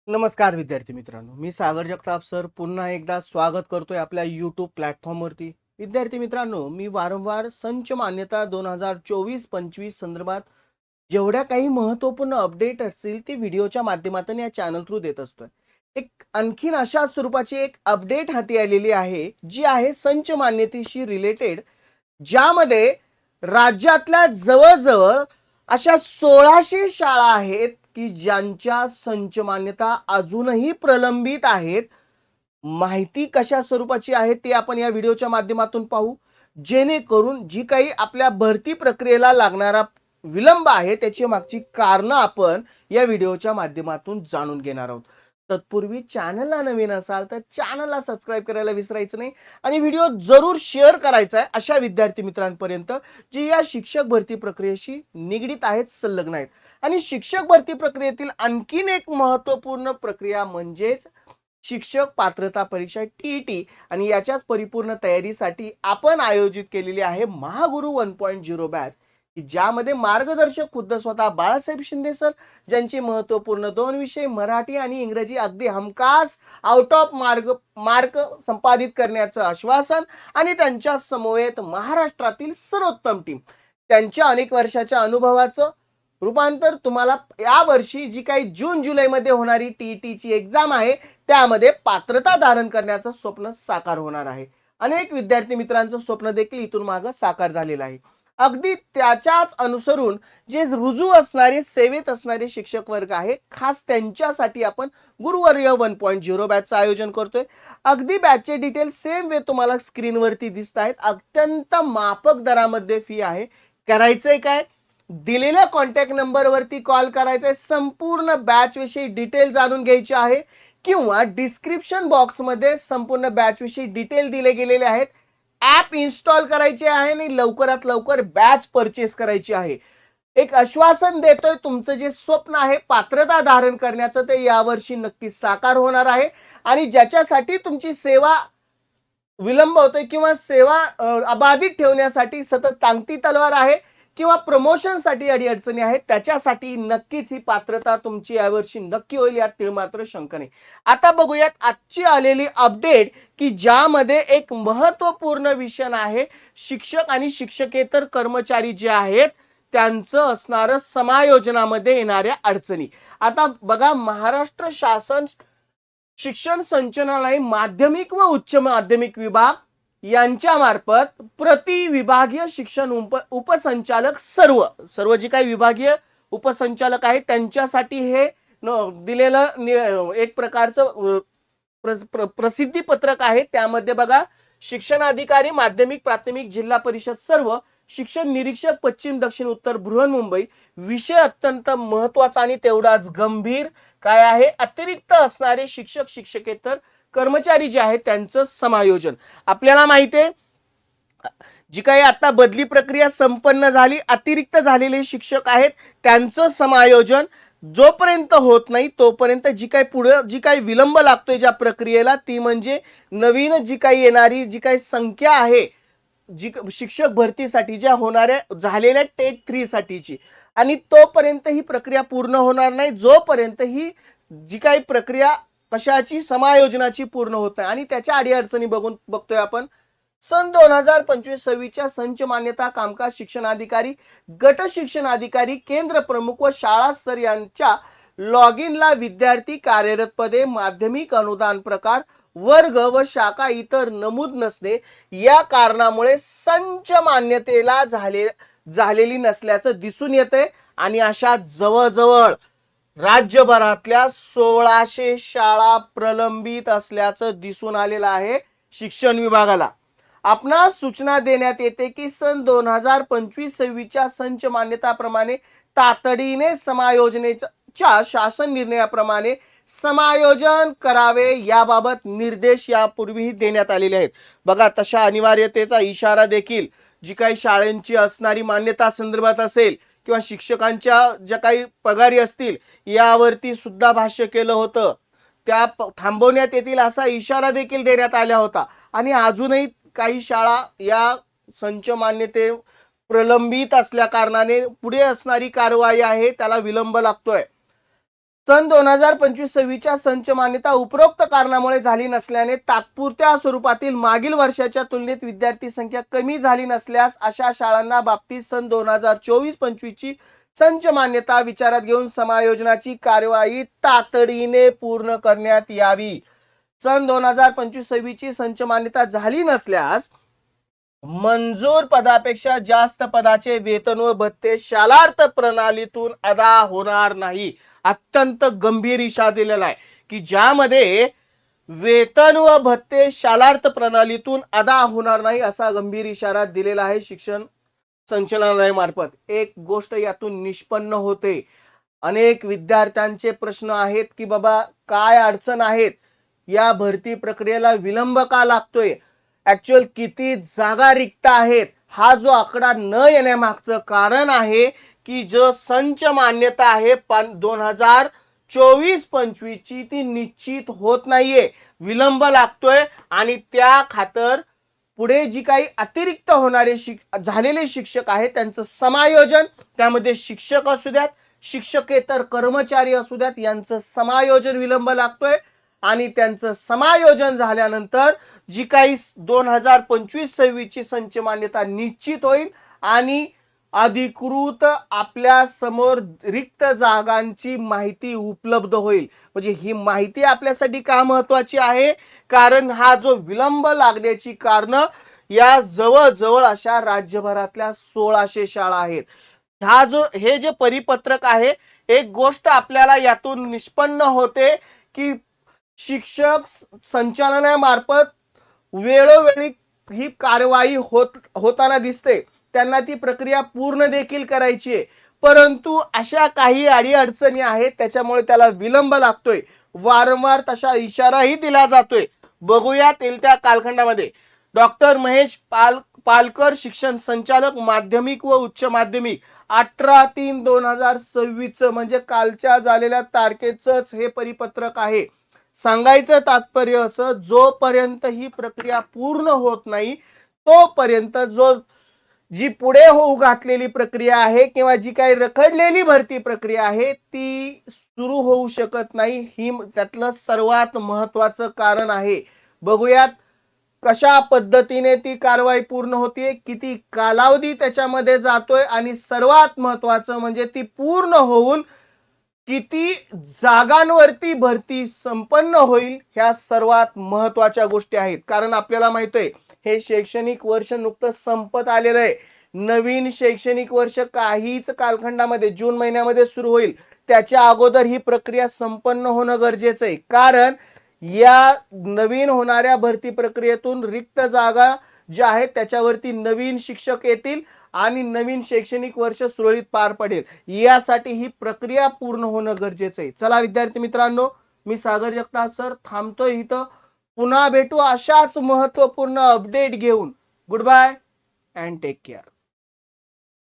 नमस्कार विद्यार्थी मित्रांनो, मी सागर जगताप सर पुन्हा एकदा स्वागत करतोय आपल्या YouTube प्लॅटफॉर्मवरती. विद्यार्थी मित्रांनो, मी वारंवार संच मान्यता 2024-25 संदर्भात जेवढ्या काही महत्त्वपूर्ण अपडेट असतील ते व्हिडिओच्या माध्यमातून या चॅनल थ्रू देत असतोय. एक आणखीन अशा स्वरूपाची एक अपडेट हाती आलेली आहे, जी आहे संच मान्यतेशी रिलेटेड, ज्यामध्ये राज्यातल्या जवळ-जवळ अशा 1600 शाळा आहेत की ज्यांच्या संच मान्यता अजूनही प्रलंबित आहेत. माहिती कशा स्वरूपाची आहे ते आपण या व्हिडिओच्या माध्यमातून पाहू, जेणेकरून जी काही आपल्या भरती प्रक्रियेला लागणारा विलंब आहे त्याची मागची कारणं आपण या व्हिडिओच्या माध्यमातून जाणून घेणार आहोत. तत्पूर्वी चॅनलला नवीन असाल तर चॅनलला सबस्क्राईब करायला विसरायचं नाही आणि व्हिडिओ जरूर शेअर करायचा आहे अशा विद्यार्थी मित्रांपर्यंत जे या शिक्षक भरती प्रक्रियेशी निगडित आहेत, संलग्न आहेत. आणि शिक्षक भरती प्रक्रियेतील आणखीन एक महत्त्वपूर्ण प्रक्रिया म्हणजेच शिक्षक पात्रता परीक्षा टीईटी आणि याच्याच परिपूर्ण तयारीसाठी आपण आयोजित केलेली आहे महागुरु 1.0 बॅच, ज्यामध्ये मार्गदर्शक खुद्द स्वतः बाळासाहेब शिंदे सर, ज्यांचे महत्त्वपूर्ण 2 विषय मराठी आणि इंग्रजी अगदी हमखास आउट ऑफ मार्क संपादित करण्याचं आश्वासन आणि त्यांच्या समवेत महाराष्ट्रातील सर्वोत्तम टीम, त्यांच्या अनेक वर्षाच्या अनुभवाचं रूपांतर तुम्हाला या वर्षी जी काही जून जुलै मध्ये होणारी टीईटीची एक्झाम आहे त्यामध्ये पात्रता धारण करण्याचं स्वप्न साकार होणार आहे. अनेक विद्यार्थी मित्रांचं स्वप्न देखील इथून मागे साकार झालेलं आहे. अगदी त्याच्याच अनुसरून जे रुजू असणारे सेवेत असणारे शिक्षक वर्ग आहे, खास त्यांच्यासाठी आपण गुरुवर्य 1.0 बॅचचं आयोजन करतोय. अगदी बॅचचे डिटेल्स सेम वे तुम्हाला स्क्रीनवरती दिसत आहेत. अत्यंत माफक दरामध्ये फी आहे. करायचंय काय, दिलेल्या कॉन्टॅक्ट नंबरवरती कॉल करायचा आहे, संपूर्ण बॅच विषयी डिटेल जाणून घ्यायची आहे किंवा डिस्क्रिप्शन बॉक्समध्ये संपूर्ण बॅच विषयी डिटेल दिले गेलेले आहेत. ऍप इन्स्टॉल करायचे आहे आणि लवकरात लवकर बॅच परचेस करायची आहे. एक आश्वासन देतोय, तुमचं जे स्वप्न आहे पात्रता धारण करण्याचं ते यावर्षी नक्की साकार होणार आहे. आणि ज्याच्यासाठी तुमची सेवा विलंब होतोय किंवा सेवा अबाधित ठेवण्यासाठी सतत टांगती तलवार आहे किंवा प्रमोशनसाठी अडीअडचणी आहेत, त्याच्यासाठी नक्कीच ही पात्रता तुमची यावर्षी नक्की होईल, यात तिळमात्र शंका नाही. आता बघूयात आजची आलेली अपडेट, की ज्यामध्ये एक महत्त्वपूर्ण विषय आहे शिक्षक आणि शिक्षकेतर कर्मचारी जे आहेत त्यांचं असणारं समायोजनामध्ये येणाऱ्या अडचणी. आता बघा, महाराष्ट्र शासन शिक्षण संचालनालय माध्यमिक व उच्च माध्यमिक विभाग यांच्या मार्फत प्रति विभागीय शिक्षण उपसंचालक सर्व जे काही विभागीय उपसंचालक आहेत त्यांच्यासाठी हे दिलेलं एक प्रकारचं प्रसिद्धी पत्रक आहे. त्यामध्ये बघा, शिक्षण अधिकारी माध्यमिक प्राथमिक जिल्हा परिषद सर्व, शिक्षण निरीक्षक पश्चिम दक्षिण उत्तर बृहन्मुंबई, विषय अत्यंत महत्वाचा आणि तेवढाच गंभीर काय आहे, अतिरिक्त असणारे शिक्षक शिक्षकेतर कर्मचारी जे आहेत त्यांचं समायोजन. आपल्याला माहिती आहे, जी काही आता बदली प्रक्रिया संपन्न झाली, अतिरिक्त झालेले शिक्षक आहेत त्यांचं समायोजन जोपर्यंत होत नाही तोपर्यंत जी काही पुढे जी काही विलंब लागतोय ज्या प्रक्रियेला, ती म्हणजे नवीन जी काही येणारी जी काही संख्या आहे जी शिक्षक भरतीसाठी ज्या होणाऱ्या झालेल्या टेट 3 साठीची, आणि तोपर्यंत ही प्रक्रिया पूर्ण होणार नाही जोपर्यंत ही जी काही प्रक्रिया कशाची समायोजनाची पूर्ण होत नाही. आणि त्याच्या अडीअडचणी बघतोय आपण. सन 2025-26च्या संच मान्यता कामकाज शिक्षणाधिकारी, गट शिक्षणाधिकारी, केंद्र प्रमुख व शाळा स्तर यांच्या लॉग इनला विद्यार्थी कार्यरत पदे, माध्यमिक अनुदान प्रकार, वर्ग व शाखा इतर नमूद नसणे या कारणामुळे संच मान्यतेला झालेली नसल्याचं दिसून येते. आणि अशा जवळजवळ राज्यभरातल्या 1600 शाळा प्रलंबित असल्याचं दिसून आलेलं आहे शिक्षण विभागाला. आपणास सूचना देण्यात येते की सन 2025-26च्या संच मान्यताप्रमाणे तातडीने समायोजनेच्या शासन निर्णयाप्रमाणे समायोजन करावे याबाबत निर्देश यापूर्वीही देण्यात आलेले आहेत. बघा, तशा अनिवार्यतेचा इशारा देखील जी काही शाळांची असणारी मान्यता संदर्भात असेल किंवा शिक्षकांच्या ज्या काही पगारी असतील यावरती सुद्धा भाष्य केलं होतं, त्या थांबवण्यात येतील असा इशारा देखील देण्यात आला होता. आणि अजूनही काही शाळा या संच मान्यते प्रलंबित असल्या कारणाने पुढे असणारी कारवाई आहे त्याला विलंब लागतोय. सन 2025-26च्या संच मान्यता उपरोक्त कारणामुळे झाली नसल्याने तात्पुरत्या स्वरूपातील मागील वर्षाच्या तुलनेत विद्यार्थी संख्या कमी झाली नसल्यास अशा शाळांना बाबतीत सन 2024-25ची संच मान्यता विचारात घेऊन समायोजनाची कार्यवाही तातडीने पूर्ण करण्यात यावी. सन 2025-26ची संच मान्यता झाली नसल्यास मंजूर पदापेक्षा जास्त पदाचे वेतन व भत्ते शालार्थ प्रणालीतून अदा होणार नाही. अत्यंत गंभीर इशारा दिलेला आहे की ज्यामध्ये वेतन व भत्ते शालार्थ प्रणालीतून अदा होणार नाही असा गंभीर इशारा दिलेला आहे शिक्षण संचालनालयामार्फत. एक गोष्ट यातून निष्पन्न होते, अनेक विद्यार्थ्यांचे प्रश्न आहेत की बाबा काय अडचण आहेत, या भरती प्रक्रियेला विलंब का लागतोय, ऍक्च्युअल किती जागा रिक्त आहेत, हा जो आकडा न येण्यामागचं कारण आहे की जो संच मान्यता आहे 2024-25 ची ती निश्चित होत नाहीये, विलंब लागतोय. आणि त्या खातर पुढे जी काही अतिरिक्त होणारे झालेले शिक्षक आहेत त्यांचं समायोजन, त्यामध्ये शिक्षक असू द्यात, शिक्षकेतर कर्मचारी असू द्यात, यांचं समायोजन विलंब लागतोय. आणि त्यांचं समायोजन झाल्यानंतर जी काही 2025-26 ची संच मान्यता निश्चित होईल आणि अधिकृत आपल्या समोर रिक्त जागांची माहिती उपलब्ध होईल. म्हणजे ही माहिती आपल्यासाठी का महत्वाची आहे, कारण हा जो विलंब लागण्याची कारण या जवळजवळ अशा राज्यभरातल्या 1600 शाळा आहेत. हे जे परिपत्रक आहे, एक गोष्ट आपल्याला यातून निष्पन्न होते की शिक्षक संचालनामार्फत वेळोवेळी ही कारवाई होताना दिसते, त्यांना ती प्रक्रिया पूर्ण देखील करायची आहे, परंतु अशा काही अडीअडचणी आहेत त्याच्यामुळे त्याला विलंब लागतोय. वारंवार तसा इशाराही दिला जातोय. बघूयात येत्या कालखंडामध्ये. डॉक्टर महेश पालकर, शिक्षण संचालक, माध्यमिक व उच्च माध्यमिक, 18/3/2026 म्हणजे कालच्या झालेल्या तारखेचंच हे परिपत्रक आहे. सांगायचं तात्पर्य असं, जोपर्यंत ही प्रक्रिया पूर्ण होत नाही तोपर्यंत जी पुढे होऊ घातलेली प्रक्रिया आहे किंवा जी काही रखडलेली भरती प्रक्रिया आहे ती सुरू होऊ शकत नाही. ही त्यातलं सर्वात महत्वाचं कारण आहे. बघूयात कशा पद्धतीने ती कारवाई पूर्ण होतीये, किती कालावधी त्याच्यामध्ये जातोय आणि सर्वात महत्वाचं म्हणजे ती पूर्ण होऊन किती जागांवरती भरती संपन्न होईल, ह्या सर्वात महत्वाच्या गोष्टी आहेत. कारण आपल्याला माहित आहे हे शैक्षणिक वर्ष नुकतंच संपत आलेलं आहे. नवीन शैक्षणिक वर्ष काहीच कालखंडामध्ये जून महिन्यामध्ये सुरू होईल. त्याच्या अगोदर ही प्रक्रिया संपन्न होणं गरजेचं आहे, कारण या नवीन होणाऱ्या भरती प्रक्रियेतून रिक्त जागा ज्या आहेत त्याच्यावरती नवीन शिक्षक येतील आणि नवीन शैक्षणिक वर्ष सुरळीत पार पडेल. यासाठी ही प्रक्रिया पूर्ण होणं गरजेचं आहे. चला विद्यार्थी मित्रांनो, मी सागर जगताप सर थांबतोय इथं. पुन्हा भेटू अशाच महत्त्वपूर्ण अपडेट घेऊन. Good bye and take care.